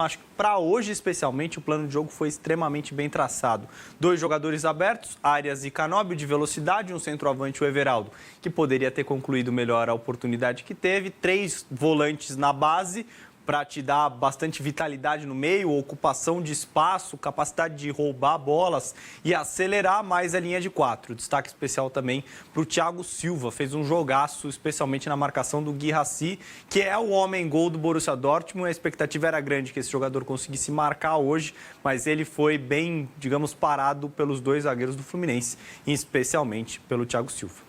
Acho que para hoje, especialmente, o plano de jogo foi extremamente bem traçado. 2 jogadores abertos, Arias e Canóbio de velocidade, um centroavante, o Everaldo, que poderia ter concluído melhor a oportunidade que teve. 3 volantes na base, para te dar bastante vitalidade no meio, ocupação de espaço, capacidade de roubar bolas e acelerar mais a linha de 4. Destaque especial também para o Thiago Silva, fez um jogaço, especialmente na marcação do Guirassy, que é o homem-gol do Borussia Dortmund. A expectativa era grande que esse jogador conseguisse marcar hoje, mas ele foi bem, digamos, parado pelos 2 zagueiros do Fluminense, e especialmente pelo Thiago Silva.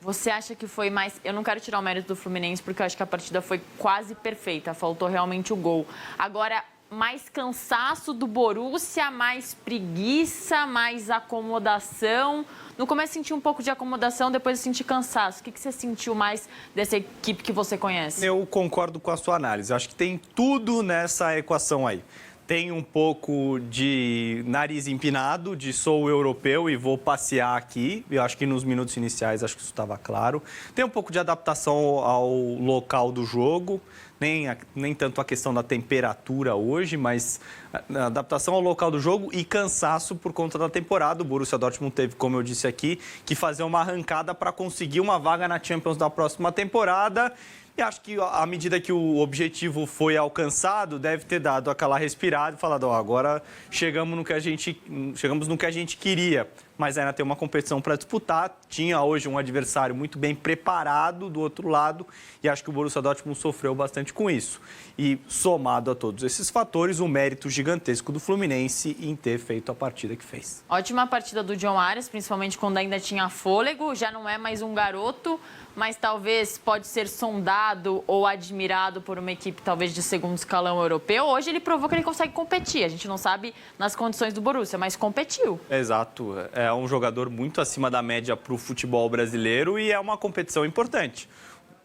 Você acha que foi mais... Eu não quero tirar o mérito do Fluminense, porque eu acho que a partida foi quase perfeita. Faltou realmente o gol. Agora, mais cansaço do Borussia, mais preguiça, mais acomodação. No começo senti um pouco de acomodação, depois eu senti cansaço. O que você sentiu mais dessa equipe que você conhece? Eu concordo com a sua análise. Eu acho que tem tudo nessa equação aí. Tem um pouco de nariz empinado, de sou europeu e vou passear aqui. Eu acho que nos minutos iniciais acho que isso estava claro. Tem um pouco de adaptação ao local do jogo, nem tanto a questão da temperatura hoje, mas a adaptação ao local do jogo e cansaço por conta da temporada. O Borussia Dortmund teve, como eu disse aqui, que fazer uma arrancada para conseguir uma vaga na Champions da próxima temporada. E acho que à medida que o objetivo foi alcançado, deve ter dado aquela respirada e falado, agora chegamos no que a gente queria. Mas ainda tem uma competição para disputar. Tinha hoje um adversário muito bem preparado do outro lado e acho que o Borussia Dortmund sofreu bastante com isso. E somado a todos esses fatores, o mérito gigantesco do Fluminense em ter feito a partida que fez. Ótima partida do John Arias, principalmente quando ainda tinha fôlego. Já não é mais um garoto, mas talvez pode ser sondado ou admirado por uma equipe talvez de segundo escalão europeu. Hoje ele provou que ele consegue competir. A gente não sabe nas condições do Borussia, mas competiu. Exato. É um jogador muito acima da média para o futebol brasileiro e é uma competição importante.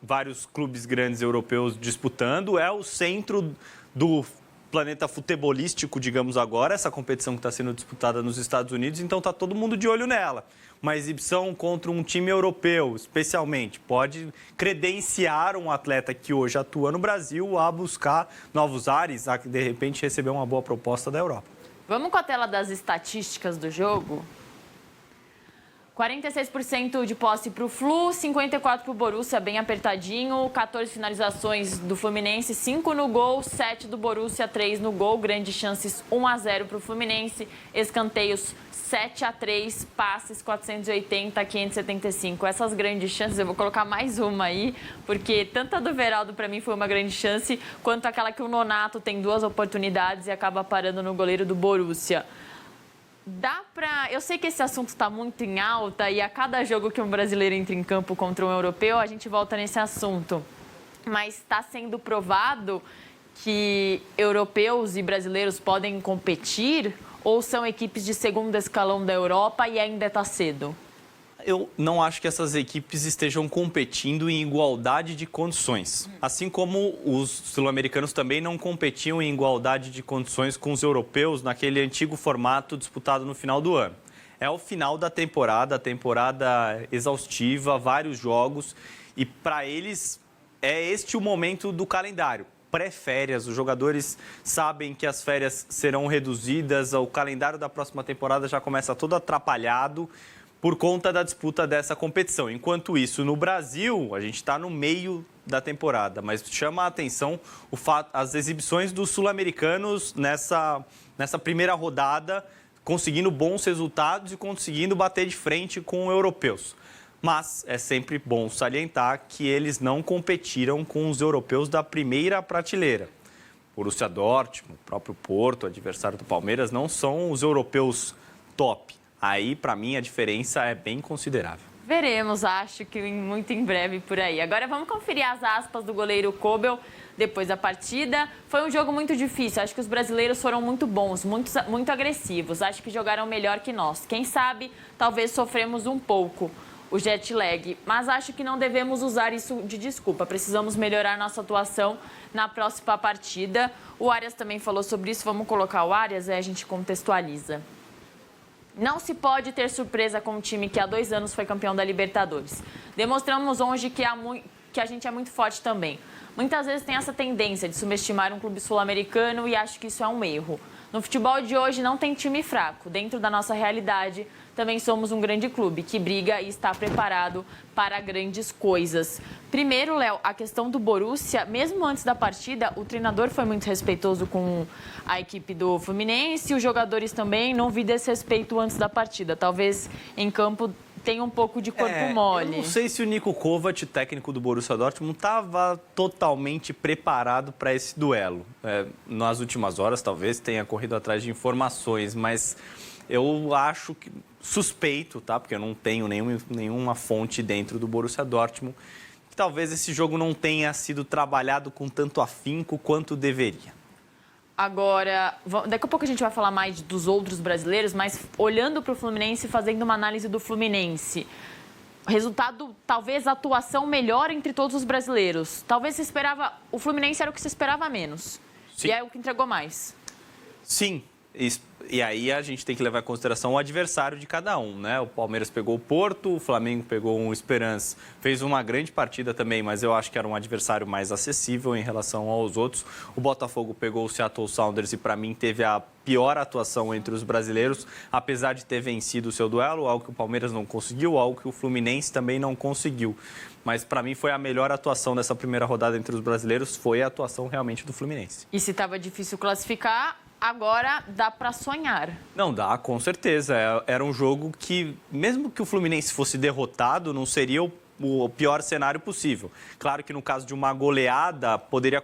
Vários clubes grandes europeus disputando, é o centro do planeta futebolístico, digamos agora, essa competição que está sendo disputada nos Estados Unidos, então está todo mundo de olho nela. Uma exibição contra um time europeu, especialmente, pode credenciar um atleta que hoje atua no Brasil a buscar novos ares, a de repente receber uma boa proposta da Europa. Vamos com a tela das estatísticas do jogo? 46% de posse para o Flu, 54% para o Borussia, bem apertadinho. 14 finalizações do Fluminense, 5 no gol, 7 do Borussia, 3 no gol. Grandes chances, 1-0 para o Fluminense. Escanteios, 7-3, passes 480, 575. Essas grandes chances, eu vou colocar mais uma aí, porque tanto a do Everaldo para mim foi uma grande chance, quanto aquela que o Nonato tem 2 oportunidades e acaba parando no goleiro do Borussia. Eu sei que esse assunto está muito em alta e a cada jogo que um brasileiro entra em campo contra um europeu, a gente volta nesse assunto. Mas está sendo provado que europeus e brasileiros podem competir ou são equipes de segundo escalão da Europa e ainda está cedo? Eu não acho que essas equipes estejam competindo em igualdade de condições. Assim como os sul-americanos também não competiam em igualdade de condições com os europeus naquele antigo formato disputado no final do ano. É o final da temporada, a temporada exaustiva, vários jogos. E para eles é este o momento do calendário. Pré-férias, os jogadores sabem que as férias serão reduzidas, o calendário da próxima temporada já começa todo atrapalhado por conta da disputa dessa competição. Enquanto isso, no Brasil, a gente está no meio da temporada, mas chama a atenção as exibições dos sul-americanos nessa primeira rodada, conseguindo bons resultados e conseguindo bater de frente com europeus. Mas é sempre bom salientar que eles não competiram com os europeus da primeira prateleira. Borussia Dortmund, o próprio Porto, adversário do Palmeiras, não são os europeus top. Aí, para mim, a diferença é bem considerável. Veremos, acho que muito em breve por aí. Agora vamos conferir as aspas do goleiro Kobel depois da partida. Foi um jogo muito difícil, acho que os brasileiros foram muito bons, muito agressivos. Acho que jogaram melhor que nós. Quem sabe, talvez sofremos um pouco o jet lag, mas acho que não devemos usar isso de desculpa. Precisamos melhorar nossa atuação na próxima partida. O Arias também falou sobre isso, vamos colocar o Arias, aí a gente contextualiza. Não se pode ter surpresa com um time que há 2 anos foi campeão da Libertadores. Demonstramos hoje que que a gente é muito forte também. Muitas vezes tem essa tendência de subestimar um clube sul-americano e acho que isso é um erro. No futebol de hoje não tem time fraco. Dentro da nossa realidade, também somos um grande clube que briga e está preparado para grandes coisas. Primeiro, Léo, a questão do Borussia, mesmo antes da partida, o treinador foi muito respeitoso com a equipe do Fluminense, os jogadores também, não vi desrespeito antes da partida. Talvez em campo tenha um pouco de corpo mole. Eu não sei se o Niko Kovac, técnico do Borussia Dortmund, estava totalmente preparado para esse duelo. Nas últimas horas, talvez, tenha corrido atrás de informações, mas eu acho que suspeito, tá? Porque eu não tenho nenhuma fonte dentro do Borussia Dortmund, que talvez esse jogo não tenha sido trabalhado com tanto afinco quanto deveria. Agora, daqui a pouco a gente vai falar mais dos outros brasileiros, mas olhando para o Fluminense, fazendo uma análise do Fluminense, resultado, talvez a atuação melhor entre todos os brasileiros. Talvez se esperava, o Fluminense era o que se esperava menos. Sim. E é o que entregou mais. Sim. E aí a gente tem que levar em consideração o adversário de cada um, né? O Palmeiras pegou o Porto, o Flamengo pegou o Esperance. Fez uma grande partida também, mas eu acho que era um adversário mais acessível em relação aos outros. O Botafogo pegou o Seattle Sounders e, para mim, teve a pior atuação entre os brasileiros, apesar de ter vencido o seu duelo, algo que o Palmeiras não conseguiu, algo que o Fluminense também não conseguiu. Mas, para mim, foi a melhor atuação dessa primeira rodada entre os brasileiros, foi a atuação realmente do Fluminense. E se estava difícil classificar, agora dá para sonhar. Não, dá, com certeza. Era um jogo que, mesmo que o Fluminense fosse derrotado, não seria o pior cenário possível. Claro que no caso de uma goleada, poderia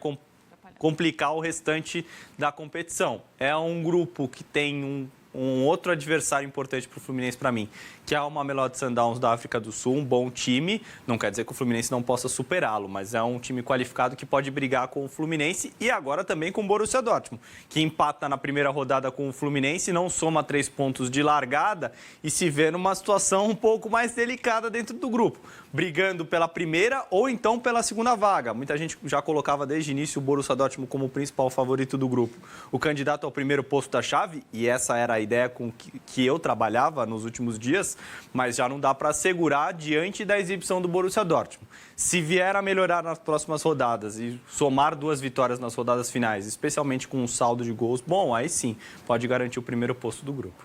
complicar o restante da competição. É um grupo que tem um outro adversário importante para o Fluminense, para mim, que é o Mamelodi Sundowns da África do Sul, um bom time. Não quer dizer que o Fluminense não possa superá-lo, mas é um time qualificado que pode brigar com o Fluminense e agora também com o Borussia Dortmund, que empata na primeira rodada com o Fluminense, não soma 3 pontos de largada e se vê numa situação um pouco mais delicada dentro do grupo, brigando pela primeira ou então pela segunda vaga. Muita gente já colocava desde o início o Borussia Dortmund como o principal favorito do grupo. O candidato ao primeiro posto da chave, e essa era a ideia com que eu trabalhava nos últimos dias, mas já não dá para assegurar diante da exibição do Borussia Dortmund. Se vier a melhorar nas próximas rodadas e somar 2 vitórias nas rodadas finais, especialmente com um saldo de gols, bom, aí sim, pode garantir o primeiro posto do grupo.